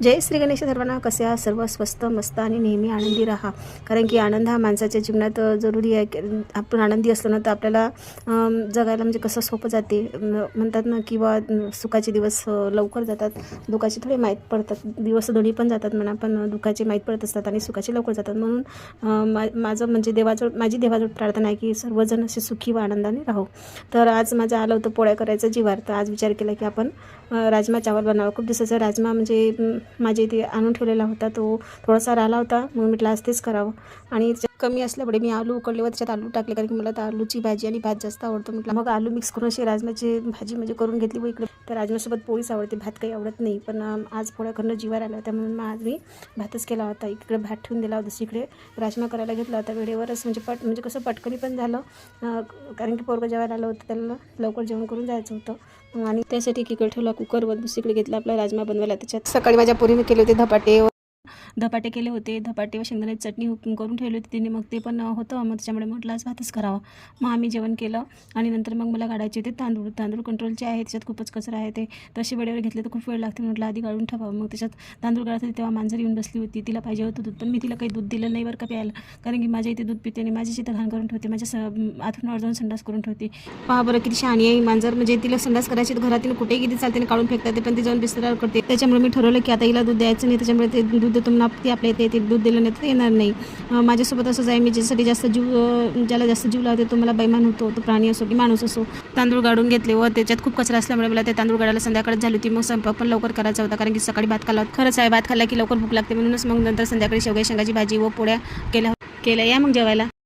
जय श्री गणेश सर्वांना. कसे आहात सर्व? स्वस्त मस्त आणि नेहमी आनंदी राहा. कारण की आनंद हा माणसाच्या जीवनात जरुरी आहे. आपण आनंदी असलो ना तर आपल्याला जगायला म्हणजे कसं सोपं जाते. म्हणतात ना किंवा सुखाचे दिवस लवकर जातात, दुःखाचे थोडे माहीत पडतात. दिवस दोन्ही पण जातात म्हणा, पण दुःखाचे माहीत पडत असतात आणि सुखाचे लवकर जातात. म्हणून माझं म्हणजे माझी देवाजवळ प्रार्थना आहे की सर्वजण असे सुखी व आनंदाने राहो. तर आज माझं आलं होतं पोळ्या करायचं जीवार. तर आज विचार केला की आपण राजमा चावल बनावं. खूप दिवसाचा राजमा म्हणजे माझ्या इथे आणून ठेवलेला होता, तो थोडासा राहिला होता, म्हणून म्हटलं आज तेच करावं. आणि कमी असल्यामुळे मी आलू उकडले व त्याच्यात आलू टाकले, कारण की मला तर आलूची भाजी आणि भात जास्त आवडतं. म्हटलं मग आलू मिक्स करून अशी राजमाची भाजी म्हणजे करून घेतली. व इकडे तर राजमासोबत पोळीच आवडते, भात काही आवडत नाही. पण आज पोळ्या करणं जीवार आलं होतं, म्हणून मग आज मी भातच केला होता. इकडे भात ठेवून दिला होता, दुसरीकडे राजमा करायला घेतला होता वेळेवरच. म्हणजे कसं पटकनी पण झालं, कारण की पोरगं जेवायला आलं होतं, त्याला लवकर जेवण करून जायचं होतं. आणि त्यासाठी एकीकडे ठेवला कुकरवर, दुसरीकडे घेतला आपला राजमा बनवायला. त्याच्यात सकाळी माझ्या पोरीने केले होते धपाटे केले होते. धपाटे व शेंगदाण्याची चटणी करून ठेवली होती तिने, मग ते पण होतं. मग त्याच्यामुळे म्हटलं आज भातच करावं. मग आम्ही जेवण केलं आणि नंतर मग मला काढायचे होते तांदूळ कंट्रोलचे आहे, त्याच्यात खूपच कचरा आहे. ते तसे वेळेवर घेतले तर खूप वेळ लागते, म्हटलं आधी काढून ठेवावं. मग त्याच्यात तांदूळ काढत होते तेव्हा मांजर येऊन बसली होती. तिला पाहिजे होतं दूध, पण मी तिला काही दूध दिलं नाही बरं का प्यायला, कारण की माझ्या इथे दूध पिते आणि माझी चित्र घाण करून ठेवते, माझ्या आथरूणावर जाऊन संडास करून ठेवते. पहा बरं किती शहाणी आहे मांजर. म्हणजे तिला संडास करायची तर घरातील कुठेही किती चालते, काढून फेकतात, पण ती जाऊन बिस्तरावर करते. त्याच्यामुळे मी ठरवलं की आता हिला दूध द्यायचं नाही. त्याच्यामुळे ते दूध तुम्हाला ती आपल्या इथे ते दूध दिलं नाही तर येणार नाही. माझ्यासोबत असंच आहे. मी ज्यासाठी जास्त ज्याला जास्त जीव लावते तो मला बैमान होतो, तो प्राणी असो की माणूस असो. तांदूळ गाडून घेतले व त्याच्यात खूप कचरा असल्यामुळे मला ते तांदूळ गाडायला संध्याकाळच झाली होती. मग स्वयंपाक पण लवकर करायचा होता, कारण की सकाळी भात खाल्ला. खरंच आहे, भात खाल्ला की लवकर भूक लागते, म्हणूनच मग नंतर संध्याकाळी शेवग्या शेंगाची भाजी व पोळ्या केल्या. या मग जेवायला.